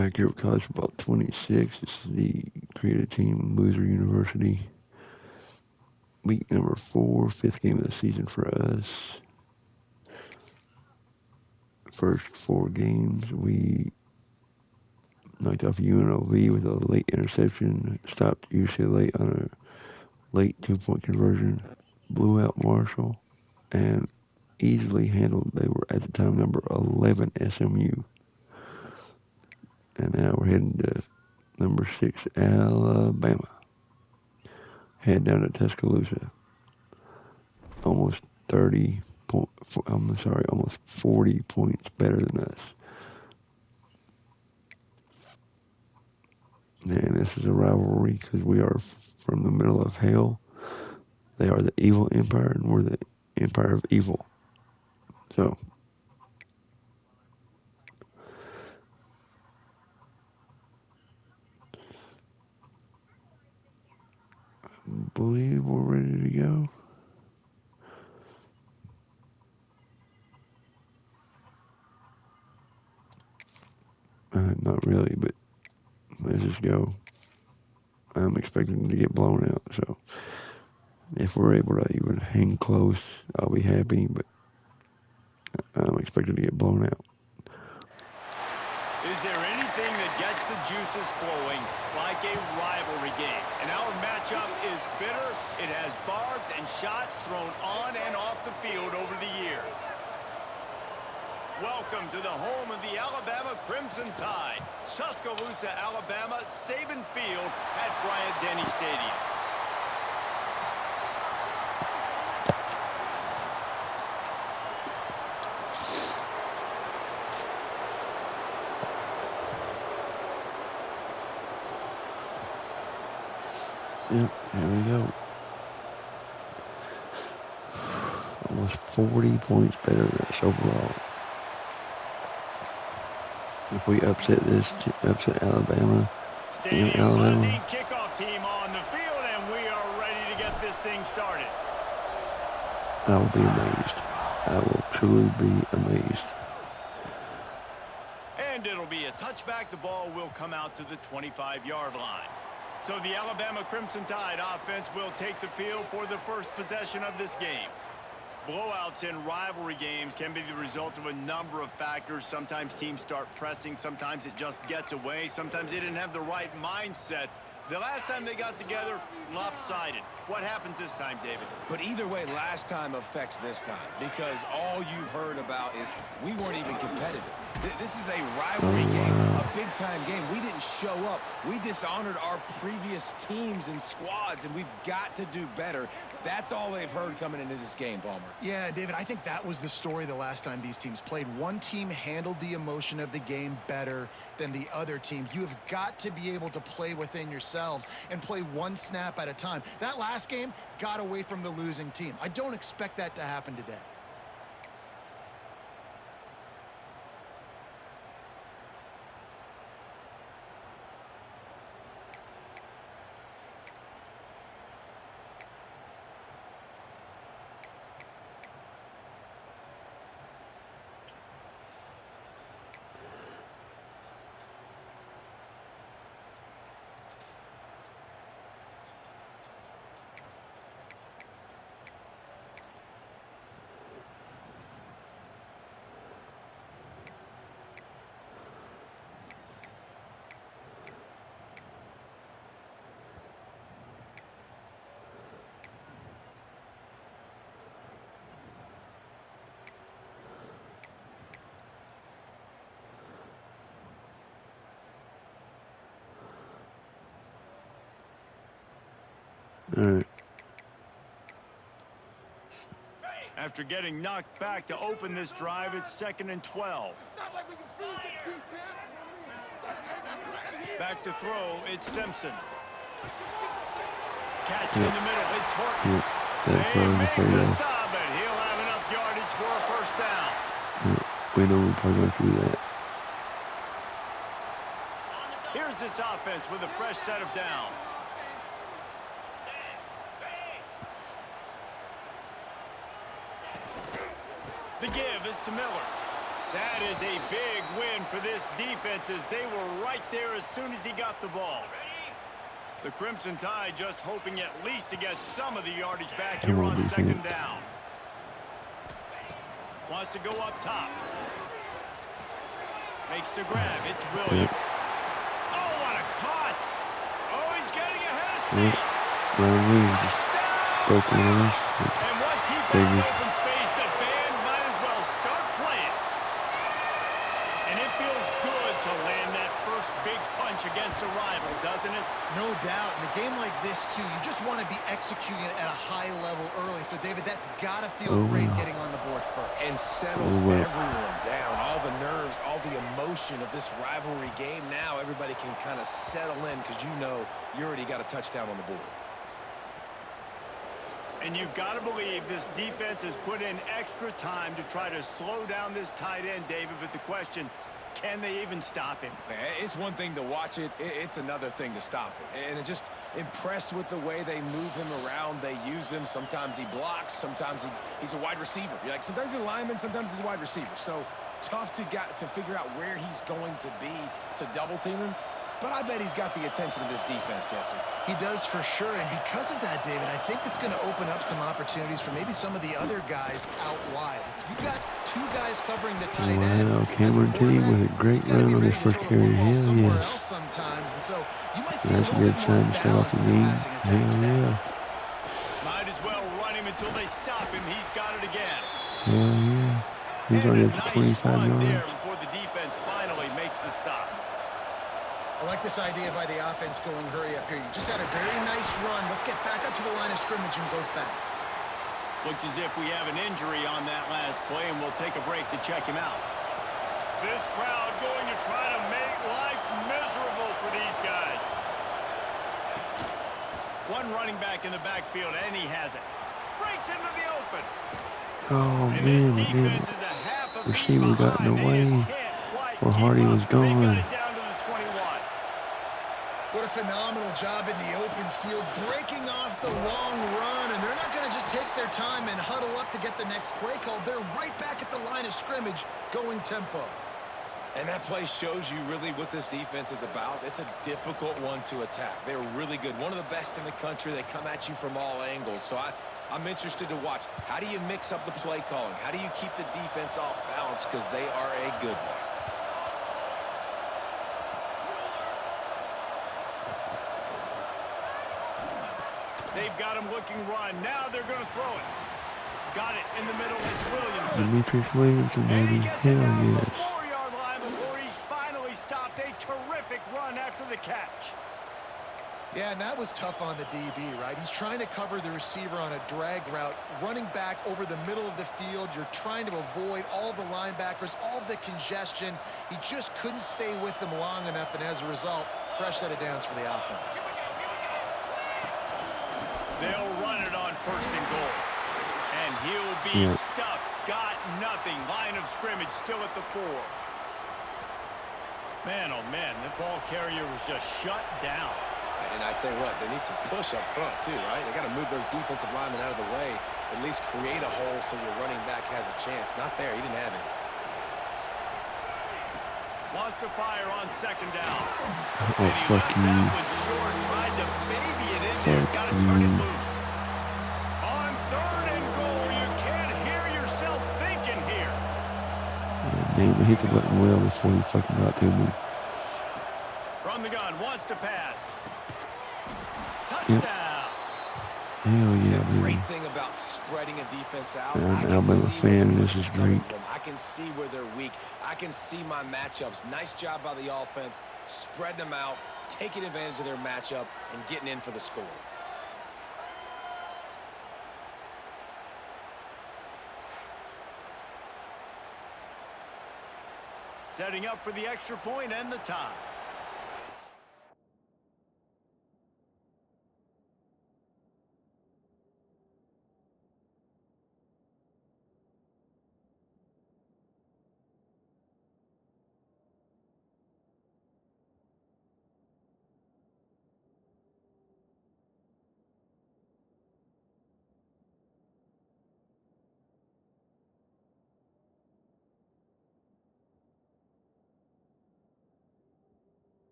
back here with college football 26. This is the creative team, Loser University. Week number 4, fifth game of the season for us. First 4 games, we knocked off UNLV with a late interception, stopped UCLA on a late 2-point conversion, blew out Marshall, and easily handled, they were at the time number 11 SMU. And now we're heading to number 6 Alabama. Head down to Tuscaloosa. Almost 30 point, I'm sorry, almost 40 points better than us. And this is a rivalry because we are from the middle of hell. They are the evil empire, and we're the empire of evil. So, I believe we're ready to go. Not really, but let's just go. I'm expecting to get blown out, so if we're able to even hang close, I'll be happy, but I'm expecting to get blown out. Is there anything that gets the juices flowing like a rivalry game? And our matchup is bitter. It has barbs and shots thrown on and off the field over the years. Welcome to the home of the Alabama Crimson Tide. Tuscaloosa, Alabama, Saban Field at Bryant-Denny Stadium. Yep, here we go. Almost 40 points better than us overall. If we upset Alabama, Stadium buzzing, kickoff team on the field, and we are ready to get this thing started. I will be amazed. I will truly be amazed. And it'll be a touchback. The ball will come out to the 25-yard line. So the Alabama Crimson Tide offense will take the field for the first possession of this game. Blowouts in rivalry games can be the result of a number of factors. Sometimes teams start pressing. Sometimes it just gets away. Sometimes they didn't have the right mindset. The last time they got together, lopsided. What happens this time, David? But either way, last time affects this time because all you've heard about is we weren't even competitive. This is a rivalry game, a big-time game. We didn't show up. We dishonored our previous teams and squads, and we've got to do better. That's all they've heard coming into this game, Palmer. Yeah, David, I think that was the story the last time these teams played. One team handled the emotion of the game better than the other team. You have got to be able to play within yourselves and play one snap at a time. That last game got away from the losing team. I don't expect that to happen today. All right. After getting knocked back to open this drive, it's 2nd and 12. Back to throw, it's Simpson. Catch in the middle, it's Horton. They make the stop, but he'll have enough yardage for a first down. We know we're probably going to do that. Here's this offense with a fresh set of downs. The give is to Miller. That is a big win for this defense as they were right there as soon as he got the ball. The Crimson Tide just hoping at least to get some of the yardage back here on second down. Wants to go up top. Makes the grab. It's Williams. Oh, what a cut! Oh, he's getting ahead of steam. Touchdown! And once he found open space, the band might as well start playing. And it feels good to land that first big punch against a rival, doesn't it? No doubt. In a game like this, too, you just want to be executing it at a high level early. So, David, that's got to feel great getting on the board first. And settles everyone down. All the nerves, all the emotion of this rivalry game. Now everybody can kind of settle in because you know you already got a touchdown on the board. And you've got to believe this defense has put in extra time to try to slow down this tight end, David. But the question, can they even stop him? It's one thing to watch it. It's another thing to stop it. And I'm just impressed with the way they move him around. They use him. Sometimes he blocks. Sometimes he's a wide receiver. You're like, sometimes he's a lineman. Sometimes he's a wide receiver. So tough to figure out where he's going to be to double team him. But I bet he's got the attention of this defense, Jesse. He does for sure, and because of that, David, I think it's going to open up some opportunities for maybe some of the other guys out wide. If you've got two guys covering the tight end, Cameron T with a great run on his first carry. Hell yeah. Sometimes, and so you might see That's a good time to start off the game. Hell yeah. Might as well run him until they stop him. He's got it again. Hell yeah. He's already at 25 yards. There before the defense finally makes the stop. I like this idea by the offense going hurry up here. You just had a very nice run. Let's get back up to the line of scrimmage and go fast. Looks as if we have an injury on that last play, and we'll take a break to check him out. This crowd going to try to make life miserable for these guys. One running back in the backfield, and he has it. Breaks into the open. Oh, and man, this defense is a half a beat receiver got in the way where Hardy was going. They got it down to the 21. What a phenomenal job in the open field, breaking off the long run, and they're not going to just take their time and huddle up to get the next play called. They're right back at the line of scrimmage, going tempo. And that play shows you really what this defense is about. It's a difficult one to attack. They're really good. One of the best in the country. They come at you from all angles. So I'm interested to watch. How do you mix up the play calling? How do you keep the defense off balance? Because they are a good one. They've got him looking run. Now they're going to throw it. Got it in the middle. It's Williamson. Demetrius Williamson, baby. Hell yes. The 4-yard line before he's finally stopped. A terrific run after the catch. Yeah, and that was tough on the DB, right? He's trying to cover the receiver on a drag route, running back over the middle of the field. You're trying to avoid all the linebackers, all of the congestion. He just couldn't stay with them long enough, and as a result, fresh set of downs for the offense. They'll run it on first and goal. And he'll be stuffed. Got nothing. Line of scrimmage still at the 4. Man, oh man, the ball carrier was just shut down. And I tell you what, they need some push up front too, right? They got to move those defensive linemen out of the way, at least create a hole so your running back has a chance. Not there. He didn't have any. Lost to fire on second down. Oh, fuck you. That one short. Tried to baby it in there. He's got to turn it loose. On third and goal, you can't hear yourself thinking here. Damn, I hit the button well before he fucking got to me. From the gun, wants to pass. Touchdown. Hell yeah, the baby. great thing about spreading a defense out, I'm I an can Alabama see fan, where the this blitz is coming great. from. I can see where they're weak. I can see my matchups. Nice job by the offense, spreading them out, taking advantage of their matchup, and getting in for the score. Setting up for the extra point and the tie.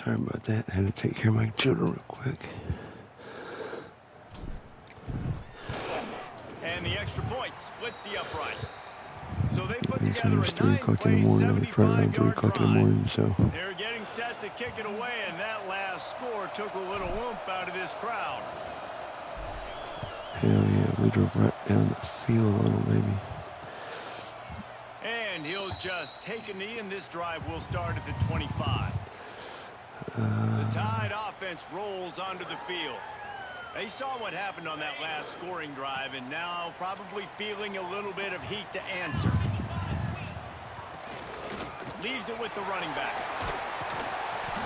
Sorry about that. I had to take care of my children real quick. And the extra point splits the uprights. So they put Okay, so together a it's 3 o'clock in the 9-play, morning. I was running around 3 75-yard o'clock in the drive. morning, so. They're getting set to kick it away, and that last score took a little oomph out of this crowd. Hell yeah, we drove right down the field on them, baby. And he'll just take a knee, and this drive will start at the 25. The Tide offense rolls onto the field. They saw what happened on that last scoring drive, and now probably feeling a little bit of heat to answer. Leaves it with the running back.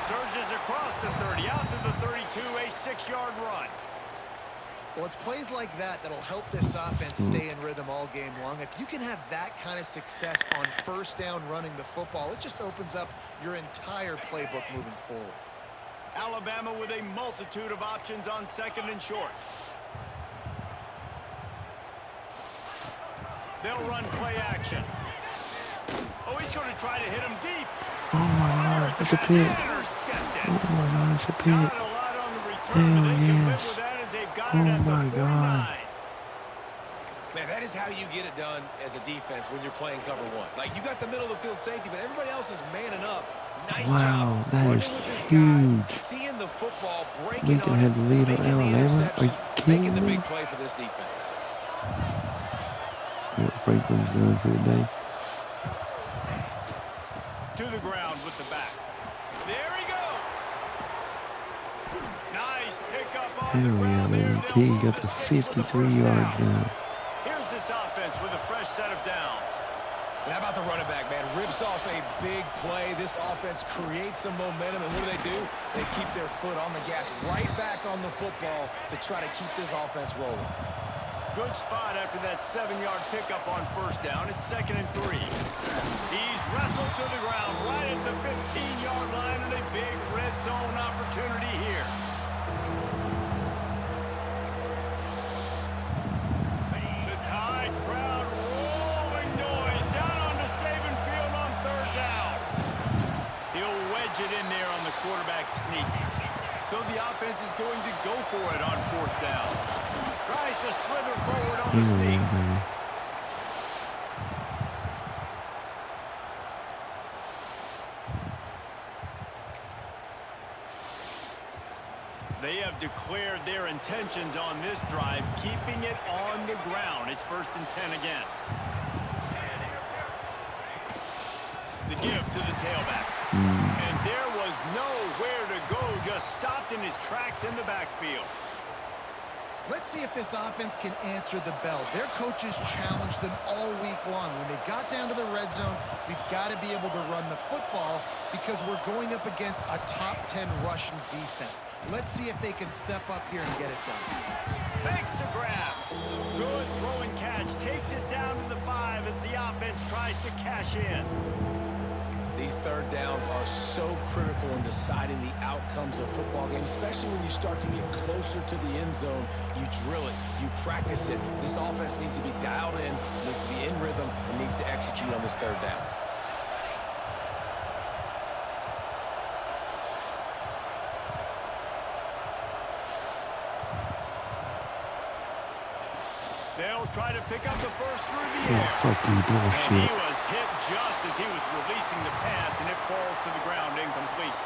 Surges across the 30, out to the 32, a 6-yard run. Well, it's plays like that that'll help this offense stay in rhythm all game long. If you can have that kind of success on first down running the football, it just opens up your entire playbook moving forward. Alabama with a multitude of options on second and short. They'll run play action. Oh, he's going to try to hit him deep. Oh my God, it's a pick. Intercepted. Oh my God, it's a pick. Got a lot on the return, but they can live with that as they've got it at the 49. Man, that is how you get it done as a defense when you're playing cover one. Like, you got the middle of the field safety, but everybody else is manning up. Nice job that running is with this huge. guy, seeing the football, breaking Lincoln on had it, the lead on making the Alabama. Are interception, you kidding making the me? big play for this defense. Yeah, Franklin's done for the day. To the ground with the back. There he goes. Nice pickup on the Hell yeah, ground there. baby. He got the 53 yards now. Here's this offense with a fresh set of downs. And how about the running back, man? Rips off a big play. This offense creates some momentum, and what do? They keep their foot on the gas, right back on the football to try to keep this offense rolling. Good spot after that 7-yard pickup on first down. It's 2nd and 3. He's wrestled to the ground right at the 15-yard line, and a big red zone opportunity here. The Tide crowd rolling noise down onto Saban Field on 3rd down. He'll wedge it in there on the quarterback sneak. So the offense is going to go for it on 4th down. Tries to slither forward on the sneak. They have declared their intentions on this drive, keeping it on the ground. It's 1st and 10 again. The give to the tailback. And there was nowhere to go, just stopped in his tracks in the backfield. Let's see if this offense can answer the bell. Their coaches challenged them all week long. When they got down to the red zone, we've got to be able to run the football because we're going up against a top 10 Russian defense. Let's see if they can step up here and get it done. Makes the grab. Good throw and catch. Takes it down to the 5 as the offense tries to cash in. These 3rd downs are so critical in deciding the outcomes of football games, especially when you start to get closer to the end zone. You drill it, you practice it. This offense needs to be dialed in, needs to be in rhythm, and needs to execute on this 3rd down. They'll try to pick up the first through the air. Fuck you, And he bullshit. was hit just as he was releasing the pass, and it falls to the ground incomplete.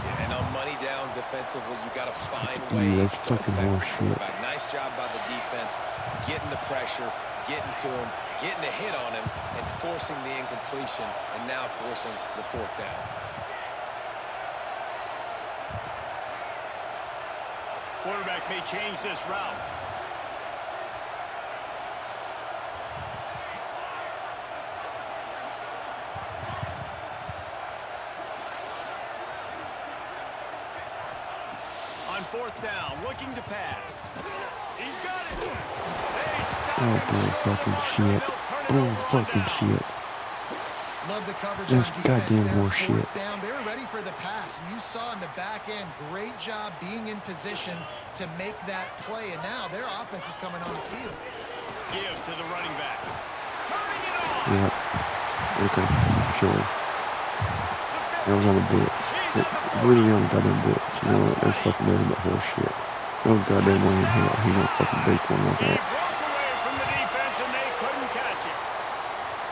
Yeah, and on money down defensively, you got to find Dude, ways that's to fucking affect the horseshit. quarterback. Nice job by the defense, getting the pressure, getting to him, getting a hit on him, and forcing the incompletion, and now forcing the 4th down. Quarterback may change this route. On 4th down, looking to pass. He's got it. They stop him fucking short shit. of the mark, and they'll turn it Oh, over on fucking downs. shit. Love the coverage That's on defense goddamn there. horse shit. 4th down, they were ready for the pass. And you saw in the back end, great job being in position to make that play. And now their offense is coming on the field. Give to the running back. Turning it on. Yeah. Okay, sure. The That was on the 50. blitz. He's shit. Really young goddamn bitch. You know what? That's fucking nothing but horse shit. No goddamn way in hell he don't fucking break one like He that. broke away from the defense, and they couldn't catch him.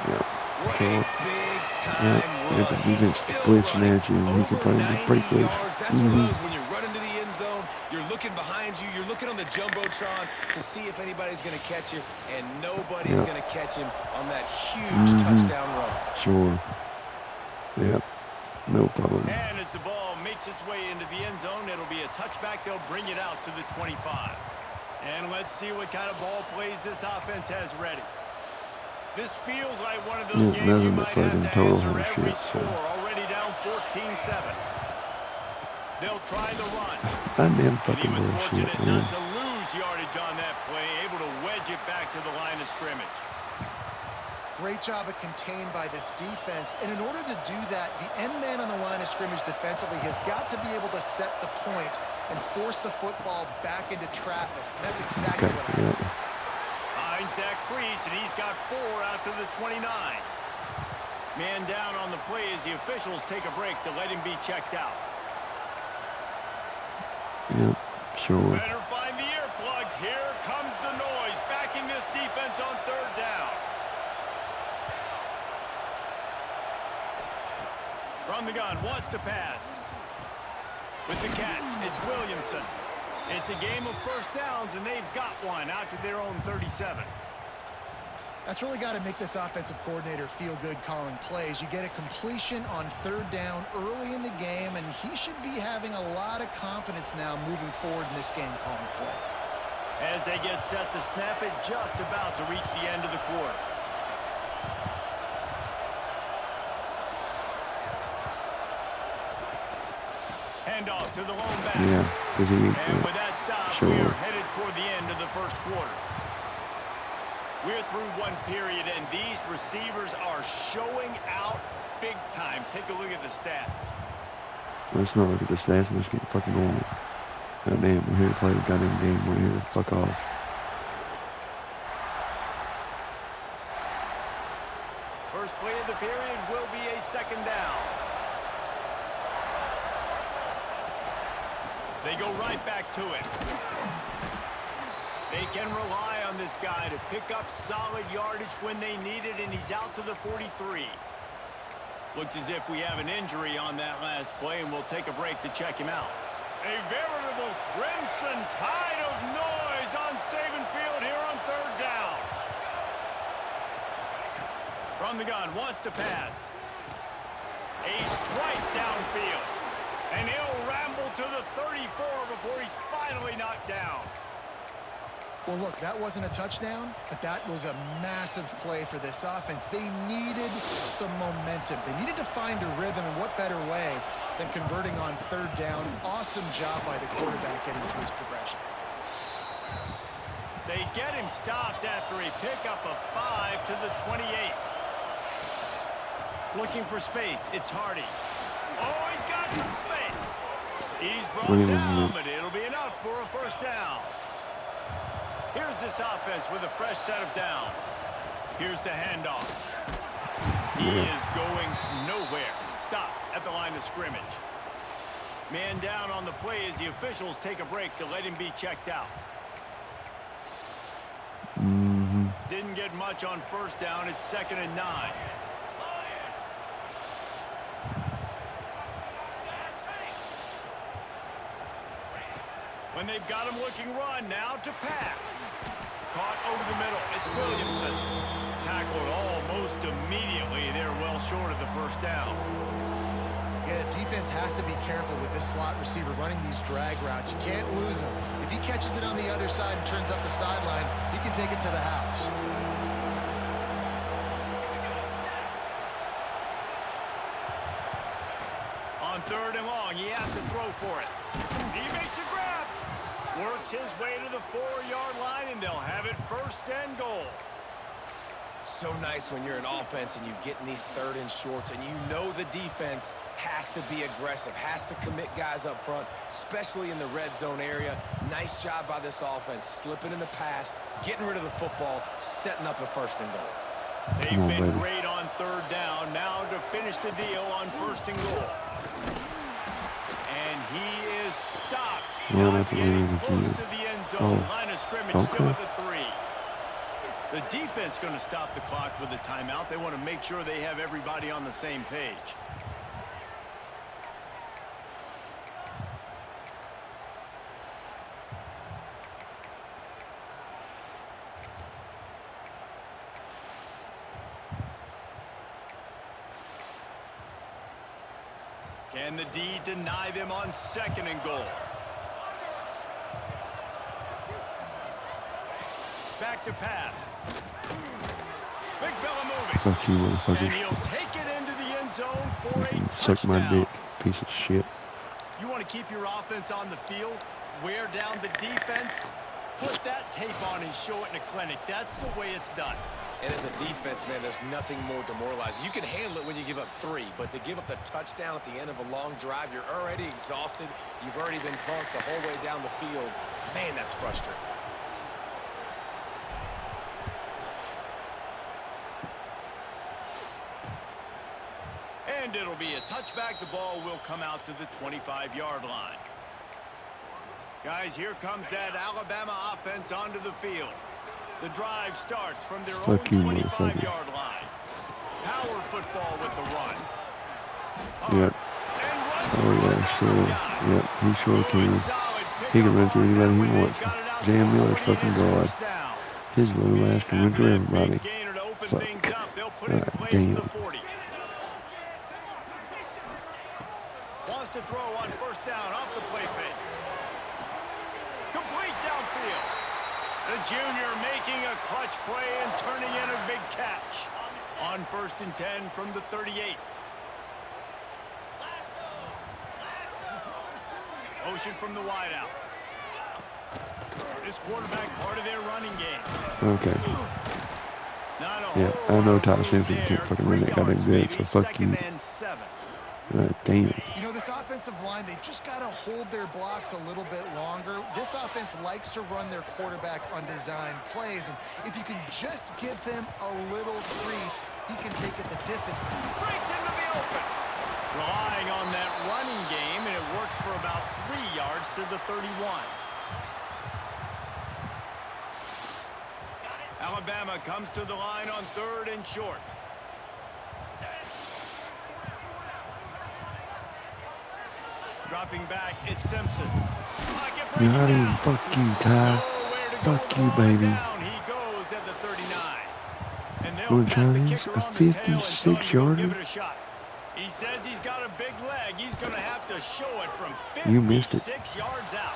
Yeah. What So, a big time yeah, run. if the He's defense still blitzing running at you, he can over probably just 90 break loose. yards. That's one of those when you're running to the end zone, you're looking behind you, you're looking on the Jumbotron to see if anybody's going to catch you, and nobody's going to catch him on that huge touchdown run. Sure. Yep. No problem. And as the ball makes its way into the end zone, it'll be a touchback. They'll bring it out to the 25. And let's see what kind of ball plays this offense has ready. This feels like one of those games you might have to answer every score. Already down 14-7. They'll try the run. Goddamn And he fucking was bullshit, fortunate man. not to lose yardage on that play, able to wedge it back to the line of scrimmage. Great job of contained by this defense. And in order to do that, the end man on the line of scrimmage defensively has got to be able to set the point and force the football back into traffic. And that's exactly what happened. Finds that crease, and he's got 4 out to the 29. Man down on the play as the officials take a break to let him be checked out. Yep, sure. Better find the earplugs. Here comes the noise, backing this defense on 3rd down. From the gun, wants to pass. With the catch, it's Williamson. It's a game of first downs, and they've got one out to their own 37. That's really got to make this offensive coordinator feel good calling plays. You get a completion on 3rd down early in the game, and he should be having a lot of confidence now moving forward in this game calling plays. As they get set to snap it, just about to reach the end of the quarter. Handoff to the lone back. And with that stop, we are headed toward the end of the first quarter. We're through one period, and these receivers are showing out big time. Take a look at the stats. Let's not look at the stats. Let's get fucking going. Goddamn, we're here to play a goddamn game. We're here to fuck off. First play of the period will be a 2nd down. They go right back to it. They can rely on this guy to pick up solid yardage when they need it, and he's out to the 43. Looks as if we have an injury on that last play, and we'll take a break to check him out. A veritable crimson tide of noise on Saban Field here on 3rd down. From the gun, wants to pass. A strike downfield. And he'll ramble to the 34 before he's finally knocked down. Well, look, that wasn't a touchdown, but that was a massive play for this offense. They needed some momentum. They needed to find a rhythm, and what better way than converting on 3rd down. Awesome job by the quarterback getting through his progression. They get him stopped after a pickup of 5 to the 28. Looking for space, it's Hardy. Oh, he's got some space. He's brought down, but it'll be enough for a first down. Here's this offense with a fresh set of downs. Here's the handoff. He is going nowhere. Stop at the line of scrimmage. Man down on the play as the officials take a break to let him be checked out. Didn't get much on first down. It's 2nd and 9. When they've got him looking run, now to pass. Caught over the middle. It's Williamson. Tackled almost immediately. They're well short of the first down. Yeah, the defense has to be careful with this slot receiver running these drag routes. You can't lose him. If he catches it on the other side and turns up the sideline, he can take it to the house. On 3rd and long, he has to throw for it. He makes a grab. Works his way to the 4-yard line, and they'll have it 1st and goal. So nice when you're an offense and you get in these 3rd and shorts, and you know the defense has to be aggressive, has to commit guys up front, especially in the red zone area. Nice job by this offense, slipping in the pass, getting rid of the football, setting up a 1st and goal. They've been great on 3rd down. Now to finish the deal on 1st and goal. And he is stopped. Well, Not that's what getting we're close gonna to do. the end zone. Oh, Line of scrimmage still okay. at the 3. The defense going to stop the clock with a timeout. They want to make sure they have everybody on the same page. Can the D deny them on 2nd and goal? Back to pass. Big fella moving. Fuck you, And motherfucker. he'll take it into the end zone for a Suck my touchdown. dick, piece of shit. You want to keep your offense on the field, wear down the defense, put that tape on and show it in a clinic. That's the way it's done. And as a defense, man, there's nothing more demoralizing. You can handle it when you give up 3, but to give up the touchdown at the end of a long drive, you're already exhausted. You've already been punked the whole way down the field. Man, that's frustrating. And it'll be a touchback. The ball will come out to the 25-yard line. Guys, here comes that Alabama offense onto the field. The drive starts from their own Fuck you, motherfucker. 25-yard line. Power football with the run. Yep. And runs Oh, through yeah, sure. another guy. Yep, he sure Good, can. solid He can run pickup through on anybody that he when wants. they've got it out Jam to the Miller 40, fucking and it's God. first down. His little ass can run After through that everybody. big gainer to open Fuck. things up, they'll put it in God play damn. from the 40. Wants to throw on 1st down off the play fake. Complete downfield. The junior making a clutch play and turning in a big catch. On 1st and 10 from the 38. Motion from the wideout. This quarterback part of their running game. Okay. Not a Yeah, whole I know lot of Todd room Simpson there. can't fucking run 3 that goddamn yards good, maybe, so fuck you. 2nd and 7. God damn. You know, this offensive line, they just got to hold their blocks a little bit longer. This offense likes to run their quarterback on design plays, and if you can just give him a little crease, he can take it the distance. Breaks into the open. Relying on that running game, and it works for about 3 yards to the 31. Alabama comes to the line on 3rd and short. Dropping back, it's Simpson. Pocket breaking Got him. down. Fuck you, Ty. Nowhere to go Fuck with you, the ball, and baby. down he goes at the 39. And they'll Wanna pat try the this? kicker A on the tail and tell him to go 56-yarder? give it a shot. He says he's got a big leg. He's going to have to show it from You missed it. 56 yards out.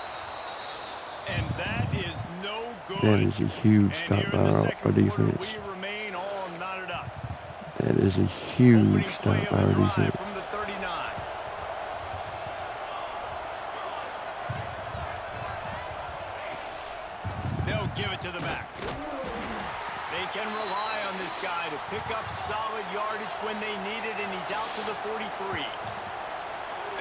And that is no good. That is a huge And stop here by in the our 2nd quarter, defense. we remain all knotted up. That is a huge Opening play stop of by the our drive defense. from the 39. They'll give it to the back. They can rely on this guy to pick up solid yardage when they need it, and he's out to the 43.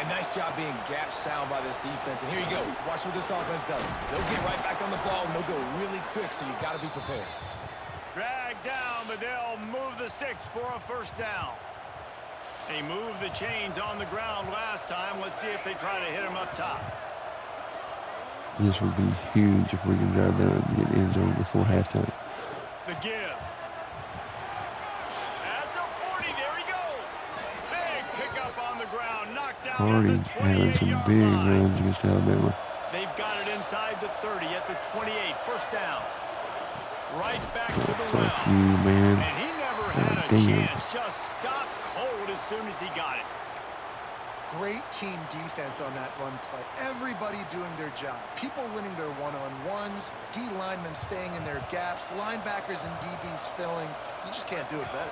A nice job being gap sound by this defense. And here you go. Watch what this offense does. They'll get right back on the ball, and they'll go really quick, so you got to be prepared. Dragged down, but they'll move the sticks for a 1st down. They moved the chains on the ground last time. Let's see if they try to hit him up top. This would be huge if we can drive down and get in the end zone before halftime. The give. At the 40, there he goes. Big pickup on the ground, knocked down Hardy at the having some 28-yard big line. runs against Alabama. They've got it inside the 30 at the 28, 1st down. Right back to the Fuck well. you, man. And he never had a damn. chance. Just stopped cold as soon as he got it. Great team defense on that run play. Everybody doing their job. People winning their one-on-ones, D linemen staying in their gaps, linebackers and DBs filling. You just can't do it better.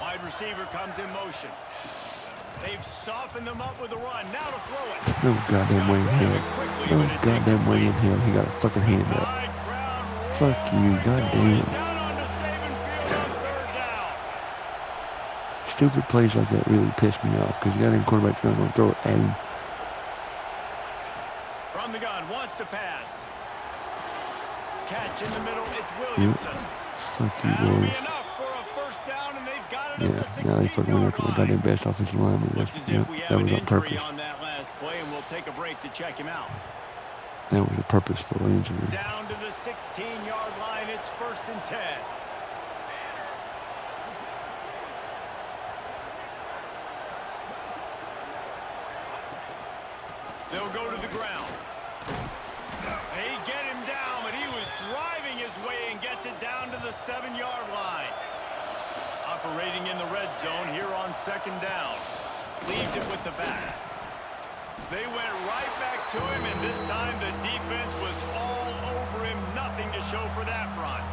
Wide receiver comes in motion. They've softened them up with a run. Now to throw it. No goddamn way in hell. No goddamn way in hell. He got a fucking hand up. Tide crowd Fuck you, roaring. goddamn. He's down onto Saban Field on 3rd down. Stupid plays like that really piss me off because the goddamn quarterback's not going to throw it at him. From the gun, wants to pass. Catch in the middle, it's Williamson. Fuck you, That'll be boys. enough for a first down, and they've got it Yeah, at the now they fucking went 16-yard after my goddamn line. best offensive lineman. Looks as Yep, if we that have an was on injury purpose. on that last play, and we'll take a break to check him out. That was a purposeful injury. Down to the 16-yard line, it's 1st and 10. They'll go to the ground. They get him down, but he was driving his way and gets it down to the 7-yard line. Operating in the red zone here on 2nd down. Leaves it with the back. They went right back to him, and this time the defense was all over him. Nothing to show for that run.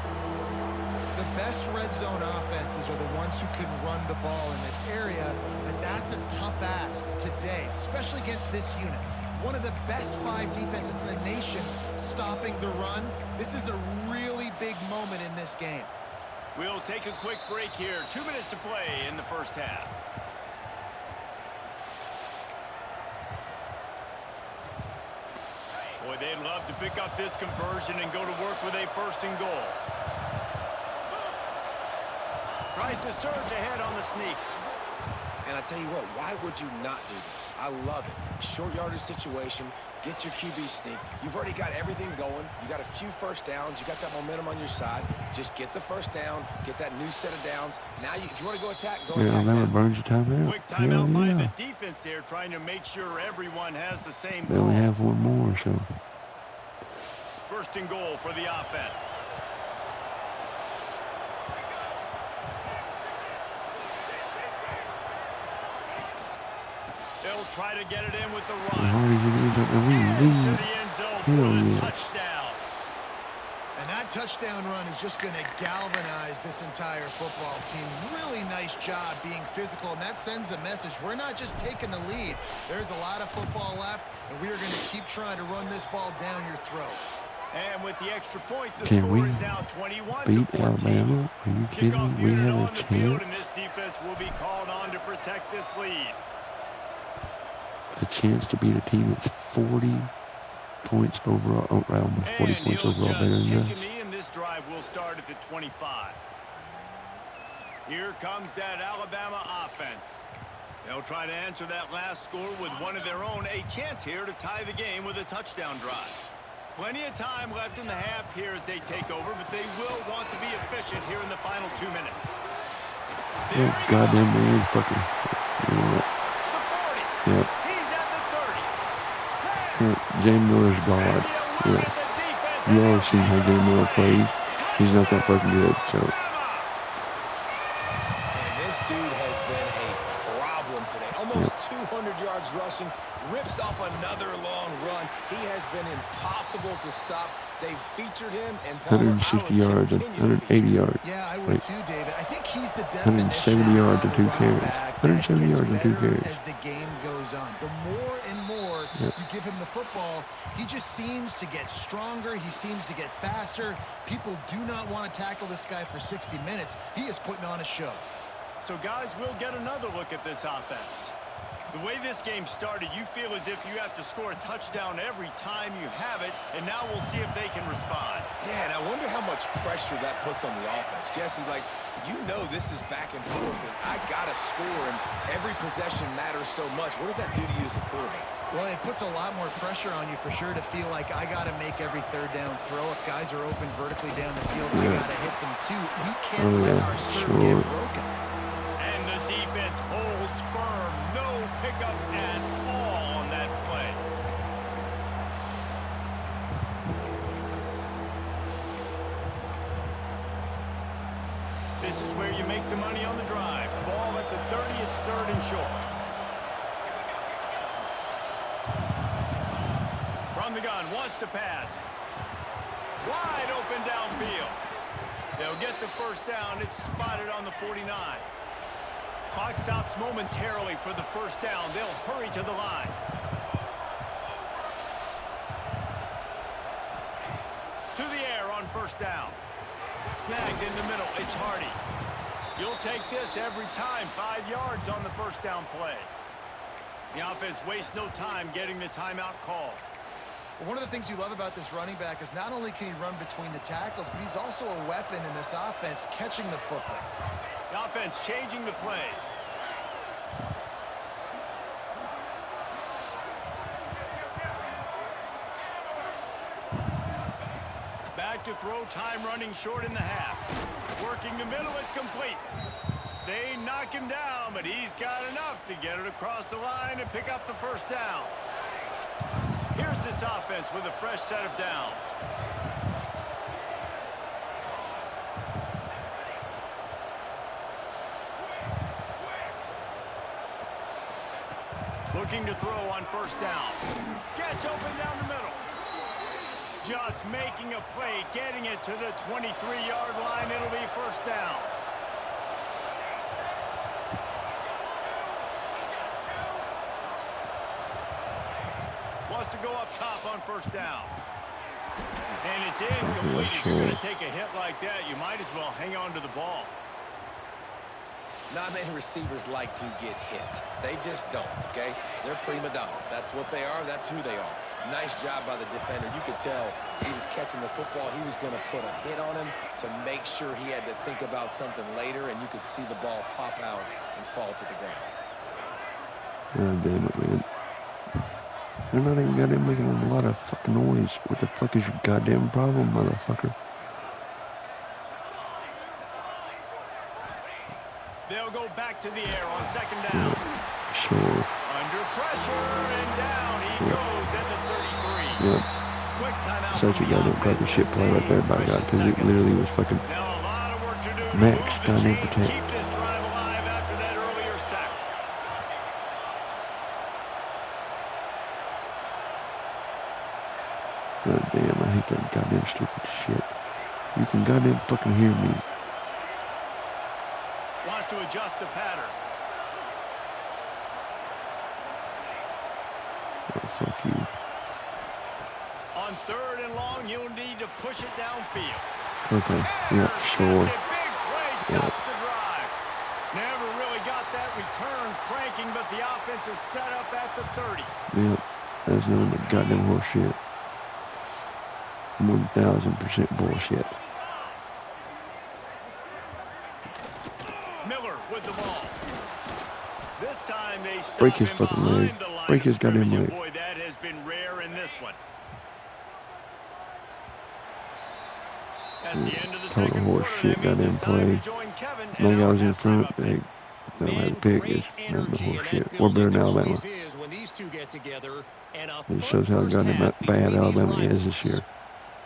The best red zone offenses are the ones who can run the ball in this area, but that's a tough ask today, especially against this unit. One of the best 5 defenses in the nation stopping the run. This is a really big moment in this game. We'll take a quick break here. 2 minutes to play in the first half. Boy, they'd love to pick up this conversion and go to work with a 1st and goal. Tries to surge ahead on the sneak. And I tell you what, why would you not do this? I love it. Short yardage situation, get your QB sneak. You've already got everything going. You got a few first downs. You got that momentum on your side. Just get the first down, get that new set of downs. Now, if you want to go attack, go attack Alabama now. burns your timeout. Quick timeout by Yeah. the defense there, trying to make sure everyone has the same They only call. have one more, so 1st and goal for the offense. They'll try to get it in with the run. Hardy's in the end zone, and we Into lead. the end zone for Hell the yeah. touchdown. And that touchdown run is just going to galvanize this entire football team. Really nice job being physical, and that sends a message. We're not just taking the lead. There's a lot of football left, and we are going to keep trying to run this ball down your throat. And with the extra point, the Can score we is now 21 to beat 14. Alabama? Are you kidding Kickoff me? We unit have on a the field, chance. and this defense will be called on to protect this lead. A chance to beat a team that's 40 points overall, almost 40 And points he'll overall better just than take a us. knee, and this drive will start at the 25. Here comes that Alabama offense. They'll try to answer that last score with one of their own. A chance here to tie the game with a touchdown drive. Plenty of time left in the half here as they take over, but they will want to be efficient here in the final 2 minutes. There Oh, he goddamn goes. man, fucking. You know what? The 40. Yep. He's at the 30. 10. Yeah, Jay Miller's God. And the Yeah. alert at the defense, You and all they'll seen how take Jay it Miller away. plays. He's not that fucking good, so. Alabama. And this dude has been a problem today. Almost 200 yards rushing, rips off another long run. He has been impossible to stop. They've featured him, and Palmer, I would 160 yards and continue to 180 feature him. yards. Yeah, I would Wait. too, David. I think he's the 170 definition yards of and a 2 running carries. back that 170 gets yards and 2 better carries. as the game goes on. The more and more Yep. you give him the football, he just seems to get stronger. He seems to get faster. People do not want to tackle this guy for 60 minutes. He is putting on a show. So, guys, we'll get another look at this offense. The way this game started, you feel as if you have to score a touchdown every time you have it, and now we'll see if they can respond. Yeah, and I wonder how much pressure that puts on the offense. Jesse, like, you know this is back and forth, and I got to score, and every possession matters so much. What does that do to you as a quarterback? Well, it puts a lot more pressure on you for sure to feel like I got to make every 3rd down throw. If guys are open vertically down the field, I Yeah. got to hit them too. We can't Oh, let yeah, our serve sure. get broken. And the defense holds firm. No pickup at all on that play. This is where you make the money on the drive. Ball at the 30, it's 3rd and short. From the gun, wants to pass. Wide open downfield. They'll get the first down. It's spotted on the 49. Clock stops momentarily for the first down. They'll hurry to the line. To the air on first down. Snagged in the middle. It's Hardy. You'll take this every time. 5 yards on the first down play. The offense wastes no time getting the timeout called. Well, one of the things you love about this running back is not only can he run between the tackles, but he's also a weapon in this offense catching the football. The offense changing the play. Back to throw, time running short in the half. Working the middle, it's complete. They knock him down, but he's got enough to get it across the line and pick up the first down. Here's this offense with a fresh set of downs. Looking to throw on first down. Gets open down the middle. Just making a play, getting it to the 23-yard line. It'll be first down. Wants to go up top on first down. And it's incomplete. If you're going to take a hit like that, you might as well hang on to the ball. Not many receivers like to get hit. They just don't, okay? They're prima donnas. That's what they are. That's who they are. Nice job by the defender. You could tell he was catching the football. He was going to put a hit on him to make sure he had to think about something later, and you could see the ball pop out and fall to the ground. God damn it, man. They're not even goddamn making a lot of fucking noise. What the fuck is your goddamn problem, motherfucker? They'll go back to the air on second down. Yeah, sure. Under pressure, and down he goes at the 33. Yep. Quick timeout. Such a goddamn fucking shit play right there, by God, because it literally was fucking Now a lot of work to do to max move the goddamn chains, protect. keep this drive alive after that earlier sack. God damn, I hate that goddamn stupid shit. You can goddamn fucking hear me. Wants to adjust the pattern. Oh, fuck you. On third and long, you'll need to push it downfield. Okay, yeah, sure. Big play stops the drive. Never really got that return cranking, but the offense is set up at the 30. Yep, that's nothing but goddamn horse shit. 1000% bullshit. Miller with the ball. This time they stop Break his him fucking behind leg. the line Break his of goddamn scrimmage, and leg. boy, that has been rare in this one. That's the end of the Total second horse quarter. shit, That means goddamn it's time play. to join Kevin No and our guys in halftime front, update. they don't have to pick. It's nothing but horse shit. We're better than Alabama. It shows how goddamn bad Alabama is this year.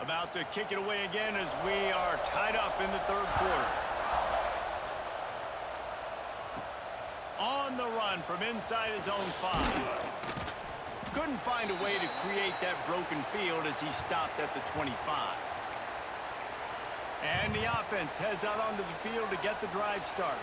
About to kick it away again as we are tied up in the third quarter. On the run from inside his own 5. Couldn't find a way to create that broken field as he stopped at the 25. And the offense heads out onto the field to get the drive started.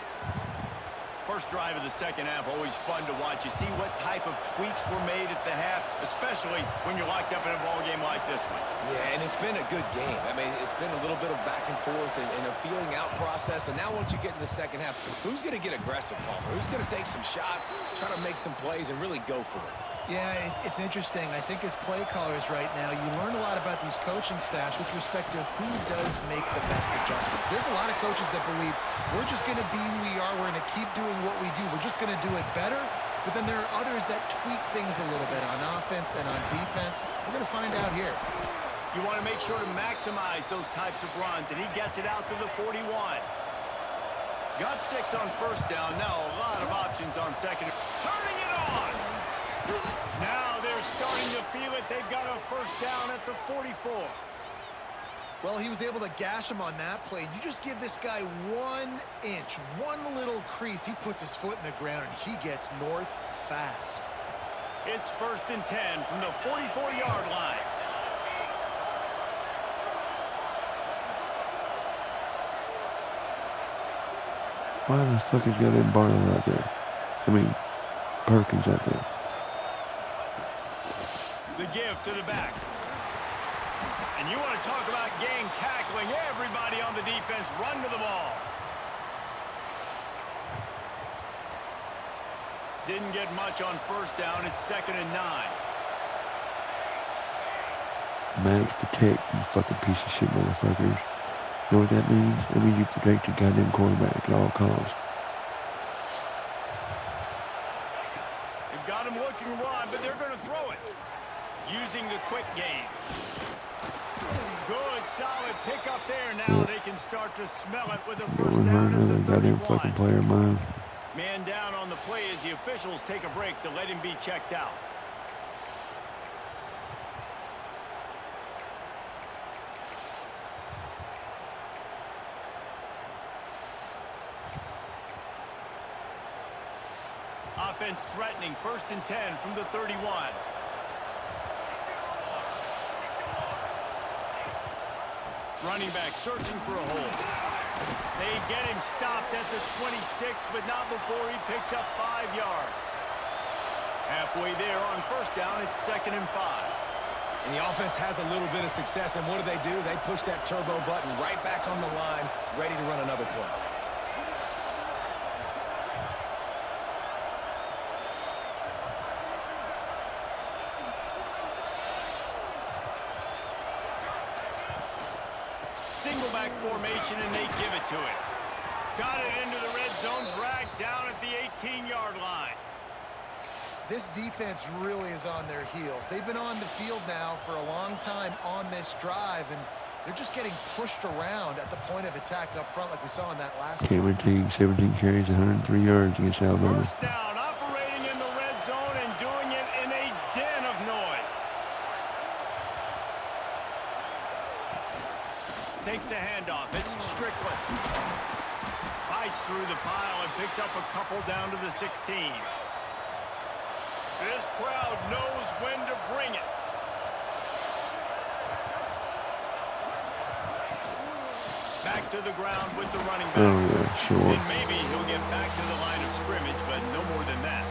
First drive of the second half, always fun to watch. You see what type of tweaks were made at the half, especially when you're locked up in a ball game like this one. Yeah, and it's been a good game. I mean, it's been a little bit of back and forth and a feeling out process. And now once you get in the second half, who's going to get aggressive, Palmer? Who's going to take some shots, try to make some plays, and really go for it? Yeah, it's interesting. I think as play callers right now, you learn a lot about these coaching staffs with respect to who does make the best adjustments. There's a lot of coaches that believe we're just going to be who we are. We're going to keep doing what we do. We're just going to do it better. But then there are others that tweak things a little bit on offense and on defense. We're going to find out here. You want to make sure to maximize those types of runs, and he gets it out to the 41. Got 6 on first down. Now a lot of options on second. Turning it on. Now they're starting to feel it. They've got a first down at the 44. Well, he was able to gash him on that play. You just give this guy 1 inch, one little crease. He puts his foot in the ground, and he gets north fast. It's first and 10 from the 44-yard line. Why the fuck is goddamn Barlow out there? I mean, Perkins out there. The give to the back. And you want to talk about gang tackling. Everybody on the defense run to the ball. Didn't get much on first down. It's 2nd and 9. Max protect, you fucking piece of shit motherfuckers. You know what that means? That means you protect your goddamn quarterback at all costs. They've got him looking run, but they're going to throw it. Using the quick game. Good, solid pickup there. Now they can start to smell it with a first down at the 31. Goddamn fucking player of mine. Man down on the play as the officials take a break to let him be checked out. Offense threatening, 1st and 10 from the 31. Running back searching for a hole. They get him stopped at the 26, but not before he picks up 5 yards. Halfway there on 1st down, it's 2nd and 5. And the offense has a little bit of success, and what do? They push that turbo button right back on the line, ready to run another play. Single back formation, and they give it to him. Got it into the red zone, dragged down at the 18-yard line. This defense really is on their heels. They've been on the field now for a long time on this drive, and they're just getting pushed around at the point of attack up front like we saw in that last one. Cameron Teague, 17 carries, 103 yards against Alabama. First down, operating in the red zone and doing it in a den of noise. Takes the handoff. It's Strickland. Fights through the pile and picks up a couple down to the 16. This crowd knows when to bring it. Back to the ground with the running back. Oh, yeah, sure. And maybe he'll get back to the line of scrimmage, but no more than that.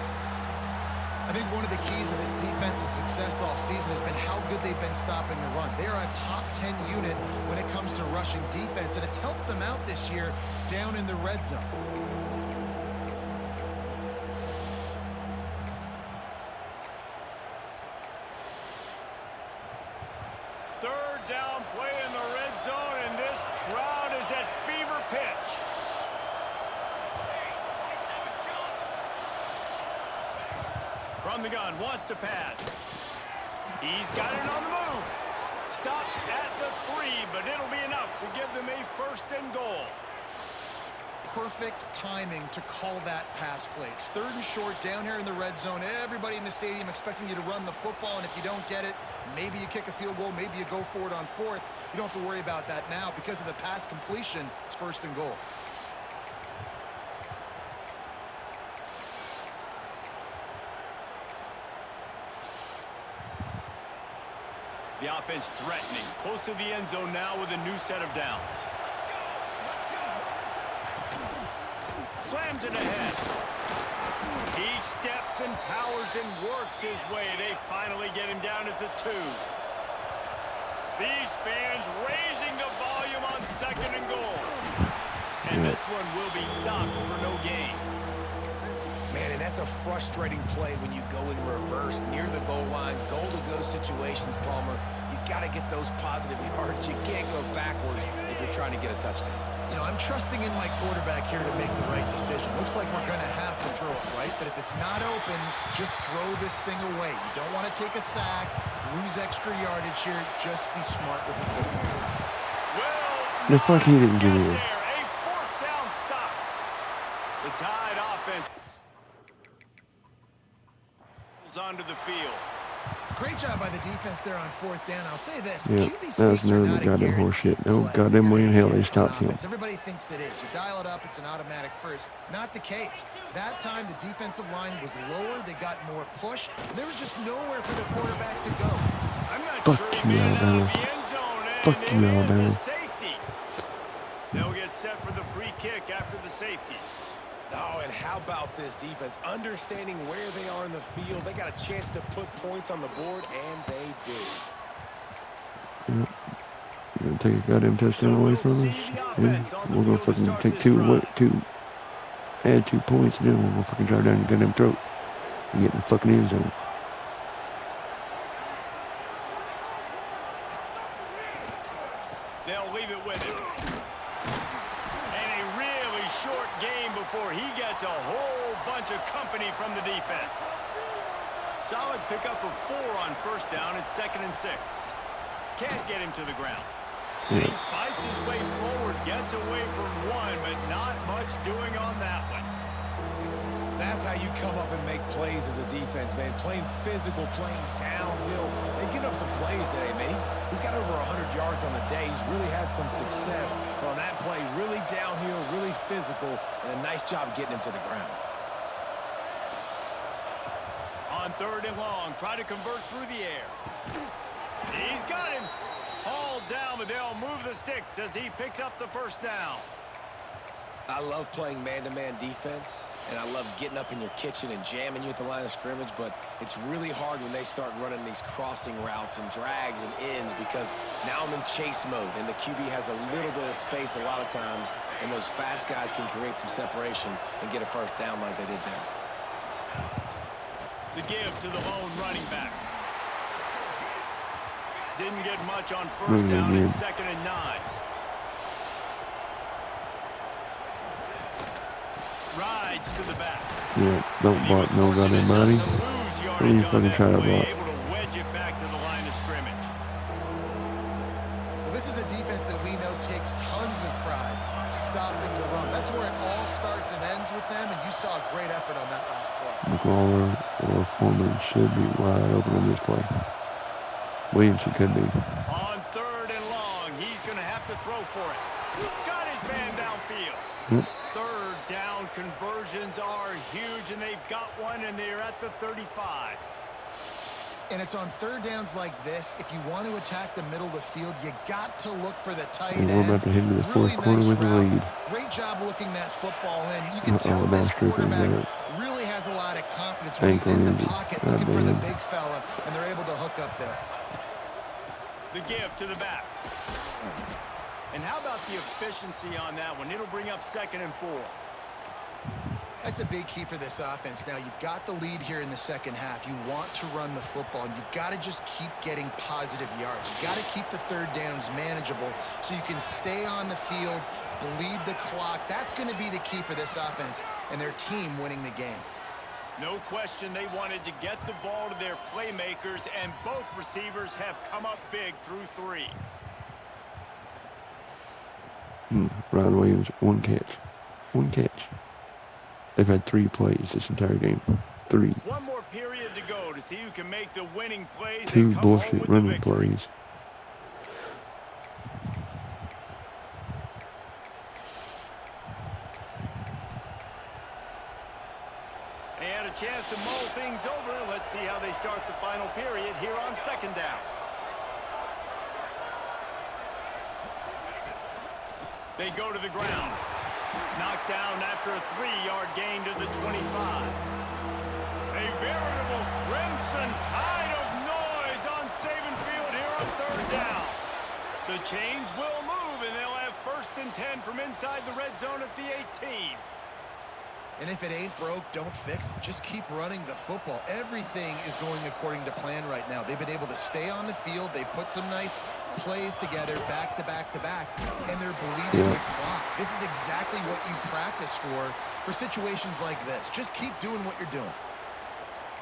I think one of the keys of this defense's success all season has been how good they've been stopping the run. They are a top 10 unit when it comes to rushing defense, and it's helped them out this year down in the red zone. Third down play in the red zone, and this crowd is at fever pitch. From the gun, wants to pass. He's got it on the move. Stopped at the 3, but it'll be enough to give them a 1st and goal. Perfect timing to call that pass play. It's 3rd and short down here in the red zone. Everybody in the stadium expecting you to run the football, and if you don't get it, maybe you kick a field goal, maybe you go for it on 4th. You don't have to worry about that now. Because of the pass completion, it's 1st and goal. The offense threatening, close to the end zone now with a new set of downs. Slams it ahead. He steps and powers and works his way. They finally get him down at the 2. These fans raising the volume on 2nd and goal. And this one will be stopped for no gain. Man, and that's a frustrating play when you go in reverse near the goal line, goal-to-go situations, Palmer. You got to get those positive yards. You can't go backwards if you're trying to get a touchdown. You know, I'm trusting in my quarterback here to make the right decision. Looks like we're going to have to throw it, right? But if it's not open, just throw this thing away. You don't want to take a sack, lose extra yardage here. Just be smart with the football. Well, the fuck he didn't get in. A 4th down stop. The Tide offense onto the field. Great job by the defense there on 4th down. I'll say this. Yeah, QB that was sneaks are none of not the a goddamn guaranteed horseshit. No play. goddamn You're way in gonna hell get they that stopped him. offense. Everybody thinks it is. You dial it up, it's an automatic first. Not the case. That time the defensive line was lower. They got more push. There was just nowhere for the quarterback to go. I'm not Fuck sure he you, made it out Alabama. of the end zone, and Fuck you, it is Alabama. a safety. They'll get set for the free kick after the safety. Oh, and how about this defense? Understanding where they are in the field. They got a chance to put points on the board, and they do. You're gonna take a goddamn touchdown away from us? Yeah, we're gonna fucking take add 2 points, and then we're gonna fucking drive down your goddamn throat and get in the fucking end zone. They'll leave it with him. And a really short game before he gets a whole bunch of company from the defense. Solid pickup of 4 on first down. It's 2nd and 6. Can't get him to the ground. And he fights his way forward, gets away from one, but not much doing on that one. That's how you come up and make plays as a defense, man. Playing physical, playing downhill. They've given up some plays today, man. He's got over 100 yards on the day. He's really had some success. But on that play, really downhill, really physical, and a nice job getting him to the ground. On 3rd and long, try to convert through the air. He's got him. Hauled down, but they'll move the sticks as he picks up the first down. I love playing man-to-man defense, and I love getting up in your kitchen and jamming you at the line of scrimmage, but it's really hard when they start running these crossing routes and drags and ends because now I'm in chase mode, and the QB has a little bit of space a lot of times, and those fast guys can create some separation and get a first down like they did there. The give to the lone running back. Didn't get much on first down and 2nd and 9. Rides to the back. Yeah, don't block nobody, buddy. Please fucking try to block. Able to wedge it back to the line of scrimmage. Well, this is a defense that we know takes tons of pride stopping the run. That's where it all starts and ends with them, and you saw a great effort on that last play. McLaurin or Foreman should be wide open on this play. Williamson could be. On 3rd and long, he's going to have to throw for it. Got his man downfield. Yep. 3rd down conversions are huge, and they've got one, and they're at the 35. And it's on 3rd downs like this. If you want to attack the middle of the field, you got to look for the tight And end. we're about to head into the Really fourth quarter nice with the route. lead. Great job looking that football in. You can tell this quarterback really has a lot of confidence when he's in the pocket looking for the big fella, and they're able to hook up there. The give to the back. And how about the efficiency on that one? It'll bring up 2nd and 4. That's a big key for this offense. Now, you've got the lead here in the second half. You want to run the football, and you've got to just keep getting positive yards. You've got to keep the 3rd downs manageable so you can stay on the field, bleed the clock. That's going to be the key for this offense and their team winning the game. No question they wanted to get the ball to their playmakers, and both receivers have come up big through 3. Ryan Williams, 1 catch. 1 catch. They've had 3 plays this entire game. 3. One more period to go to see who can make the winning plays. 2 bullshit running plays. They had a chance to mull things over. Let's see how they start the final period here on 2nd down. They go to the ground. Knocked down after a 3-yard gain to the 25. A veritable crimson tide of noise on Saban Field here on 3rd down. The chains will move, and they'll have 1st and 10 from inside the red zone at the 18. And if it ain't broke, don't fix it. Just keep running the football. Everything is going according to plan right now. They've been able to stay on the field. They put some nice plays together back to back to back, and they're bleeding the clock. This is exactly what you practice for situations like this. Just keep doing what you're doing.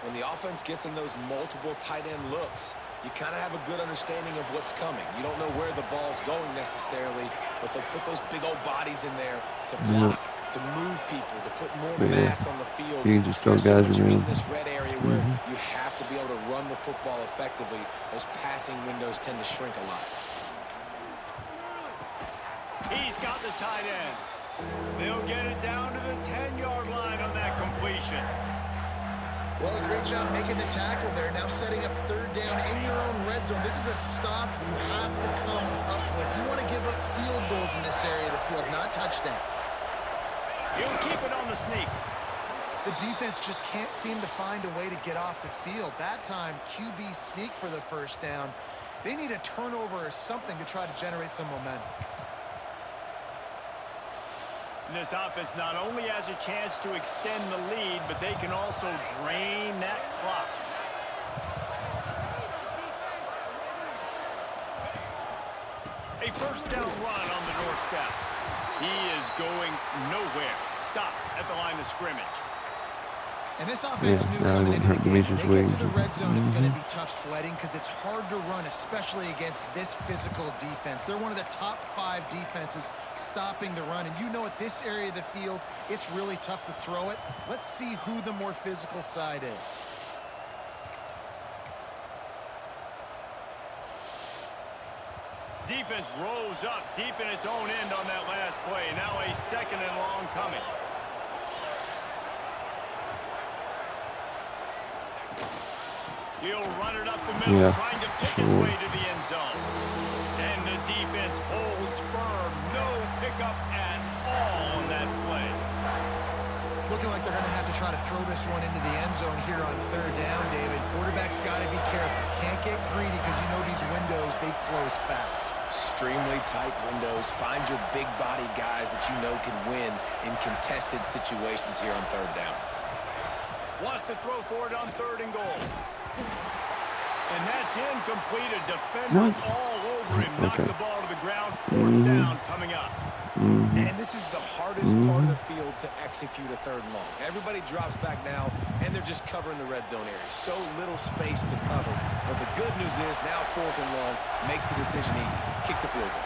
When the offense gets in those multiple tight end looks, you kind of have a good understanding of what's coming. You don't know where the ball's going necessarily, but they'll put those big old bodies in there to block, to move people, to put more mass on the field. You can just throw especially guys when you're in around. this red area where you have to be able to run the football effectively. Those passing windows tend to shrink a lot. He's got the tight end. They'll get it down to the 10-yard line on that completion. Well, a great job making the tackle there. Now setting up 3rd down in your own red zone. This is a stop you have to come up with. You want to give up field goals in this area of the field, not touchdowns. He'll keep it on the sneak. The defense just can't seem to find a way to get off the field. That time, QB sneak for the 1st down. They need a turnover or something to try to generate some momentum. And this offense not only has a chance to extend the lead, but they can also drain that clock. A A first down run on the doorstep. He is going nowhere. Stop at the line of scrimmage. And this offense knew now coming they into won't the hurt game, when they Demetrius get to the red zone, it's Williams. going to be tough sledding because it's hard to run, especially against this physical defense. They're one of the top 5 defenses stopping the run. And you know at this area of the field, it's really tough to throw it. Let's see who the more physical side is. Defense rose up deep in its own end on that last play. Now a 2nd and long coming. He'll run it up the middle, trying to pick its way to the end zone. And the defense holds firm. No pickup at all on that play. It's looking like they're going to have to try to throw this one into the end zone here on 3rd down, David. Quarterback's got to be careful. Can't get greedy because you know these windows, they close fast. Extremely tight windows. Find your big body guys that you know can win in contested situations here on 3rd down. Wants to throw for it on 3rd and goal. And that's incomplete. A defender all over him. Knocked the ball to the ground. 4th down coming up. And this is the hardest part of the field to execute a 3rd and long. Everybody drops back now, and they're just covering the red zone area. So little space to cover. But the good news is now 4th and long makes the decision easy. Kick the field goal.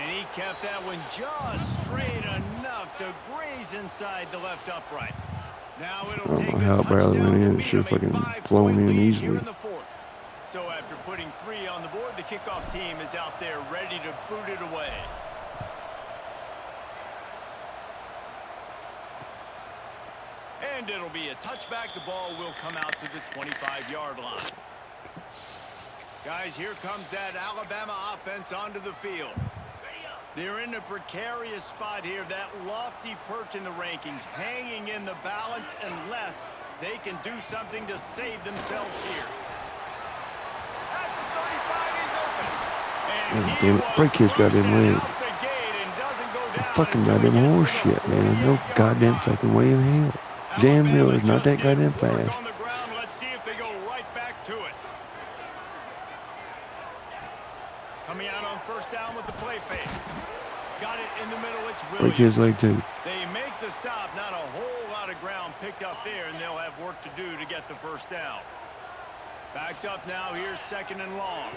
And he kept that one just straight enough to graze inside the left upright. Now it'll take how a Bradley touchdown went in. to beat Should've him, a fucking flown 5-point in lead here easily. in the 4th. So after putting 3 on the board, the kickoff team is out there ready to boot it away. And it'll be a touchback. The ball will come out to the 25-yard line. Guys, here comes that Alabama offense onto the field. They're in a precarious spot here, that lofty perch in the rankings, hanging in the balance unless they can do something to save themselves here. At the 35, he's open. And Damn it, break his goddamn leg. out the gate and doesn't go down Fucking until he goddamn gets to horse the shit, man. No 40-yard goddamn line. fucking way in hell. Dan Alabama Miller's not just that did goddamn work fast. on the ground. Let's see if they go right back to it. Coming out on 1st down with the play fake. Got it in the middle. It's Break his Williams. leg too. They make the stop. Not a whole lot of ground picked up there, and they'll have work to do to get the 1st down. Backed up now. Here's 2nd and long.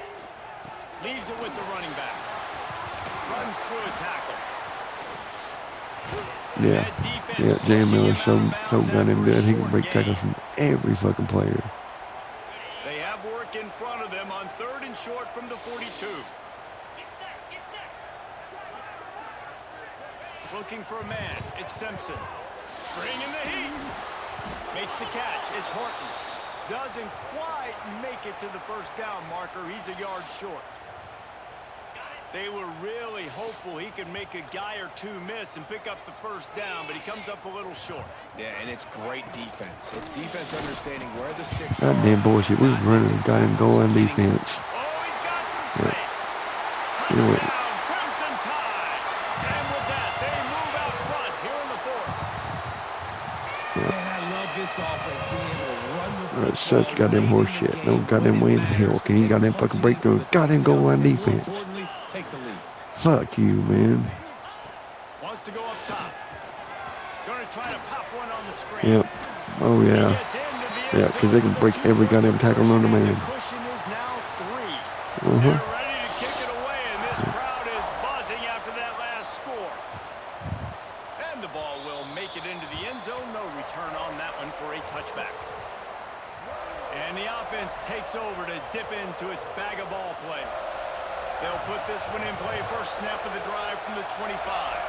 Leaves it with the running back. Runs through a tackle. Yeah. That defense Yeah, Dan pushing Miller's him out so of bounds goddamn after a good. He can short break gain. tackles from every fucking player. They have work in front of them on 3rd and short from the 42. Looking for a man. It's Simpson. Bringing the heat. Makes the catch. It's Horton. Doesn't quite make it to the 1st down marker. He's a yard short. They were really hopeful he could make a guy or 2 miss and pick up the 1st down, but he comes up a little short. Yeah, and it's great defense. It's defense understanding where the sticks are. Goddamn bullshit. We was not running missing goddamn tackles, goal on getting- defense. Oh, he's got some space. You know what? Touchdown, Crimson Tide. And with that, they move out front here in the 4th. Man, I love this offense being able to run the football. That's such goddamn late horse in the shit. game No goddamn when way it in hell matters, can he and goddamn punch fucking it break in through for the goddamn goal touchdown, line and more defense. importantly, take the lead. Fuck you, man. Wants to go up top. Going to try to pop one on the screen. Yep. Oh, He yeah. gets into the end Yeah, 'cause zone they can for the break every 2-point goddamn tackle on the conversion, and man. The cushion is now 3. Uh-huh. They're ready to kick it away, and this crowd is buzzing after that last score. And the ball will make it into the end zone. No return on that one for a touchback. And the offense takes over to dip into its bag of ball plays. They'll put this one in play. First snap of the drive from the 25.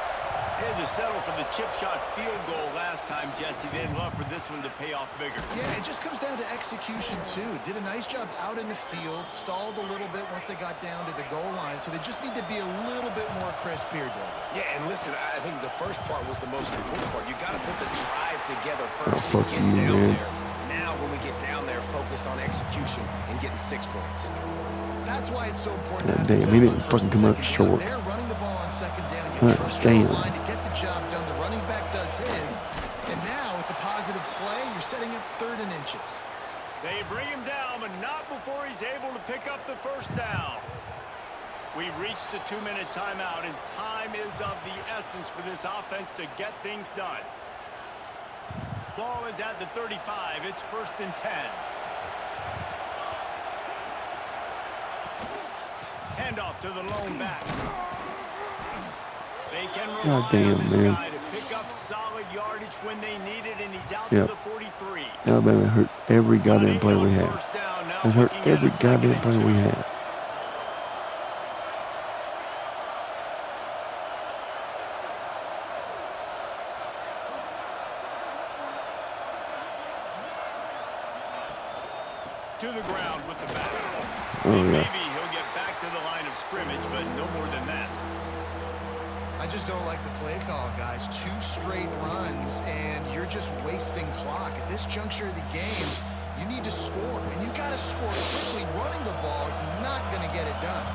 They had to settle for the chip shot field goal last time, Jesse. They'd love for this one to pay off bigger. Yeah, it just comes down to execution, too. Did a nice job out in the field, stalled a little bit once they got down to the goal line, so they just need to be a little bit more crisp here, David. Yeah, and listen, I think the first part was the most important part. You got to put the drive together first Oh, to fuck get you, down man. there. Now, when we get down there, focus on execution and getting 6 points. That's why it's so important to have Damn, he success didn't on 1st fucking and come up 2nd down. short. They're running the ball on 2nd down. You trust your Damn. line to get the job done. The running back does his. And now he's able to pick up the first down. We've reached the 2-minute timeout, and time is of the essence for this offense to get things done. Ball is at the 35. It's 1st and 10. Handoff to the lone back. They can rely on this guy to pick up solid yardage when they need it, and he's out to the 43. Alabama hurt every goddamn play we have. Has hurt every goddamn play we have. To the ground with the back. Oh, yeah. Maybe he'll get back to the line of scrimmage, but no more than that. I just don't like the play call, guys. 2 straight runs, and you're just wasting clock. At this juncture of the game, you need to score, and you got to score quickly. Running the ball is not going to get it done.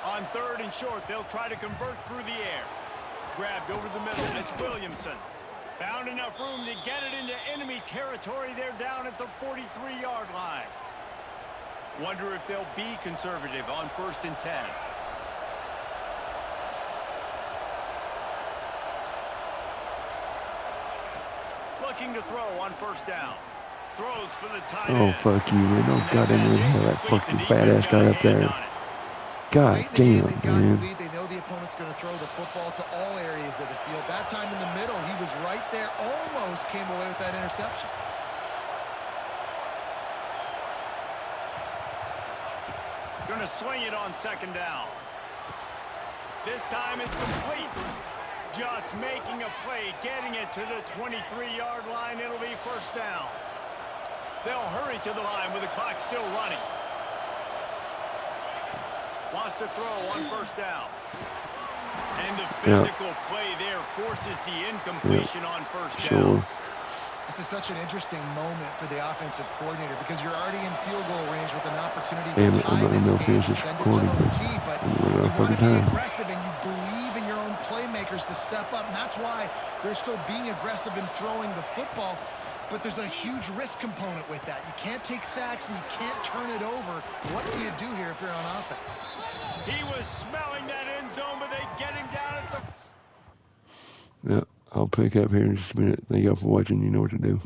On 3rd and short, they'll try to convert through the air. Grabbed over the middle. It's Williamson. Found enough room to get it into enemy territory. They're down at the 43-yard line. Wonder if they'll be conservative on 1st and 10. Looking to throw on 1st down. Throws for the tight end. Oh, fuck you, man. No goddamn way hell that fucking fat ass got up there. God damn, man. They know the opponent's going to throw the football to all areas of the field. That time in the middle, he was right there. Almost came away with that interception. Going to swing it on 2nd down. This time it's complete. Just making a play, getting it to the 23-yard line. It'll be 1st down. They'll hurry to the line with the clock still running. Wants to throw on 1st down. And the physical play there forces the incompletion on 1st down. This is such an interesting moment for the offensive coordinator because you're already in field goal range with an opportunity to tie this game and send it to OT, but you want to be aggressive and you believe in your own playmakers to step up, and that's why they're still being aggressive in throwing the football, but there's a huge risk component with that. You can't take sacks and you can't turn it over. What do you do here if you're on offense? He was smelling that end zone, but they get him down at the... Yeah, I'll pick up here in just a minute. Thank y'all for watching. You know what to do.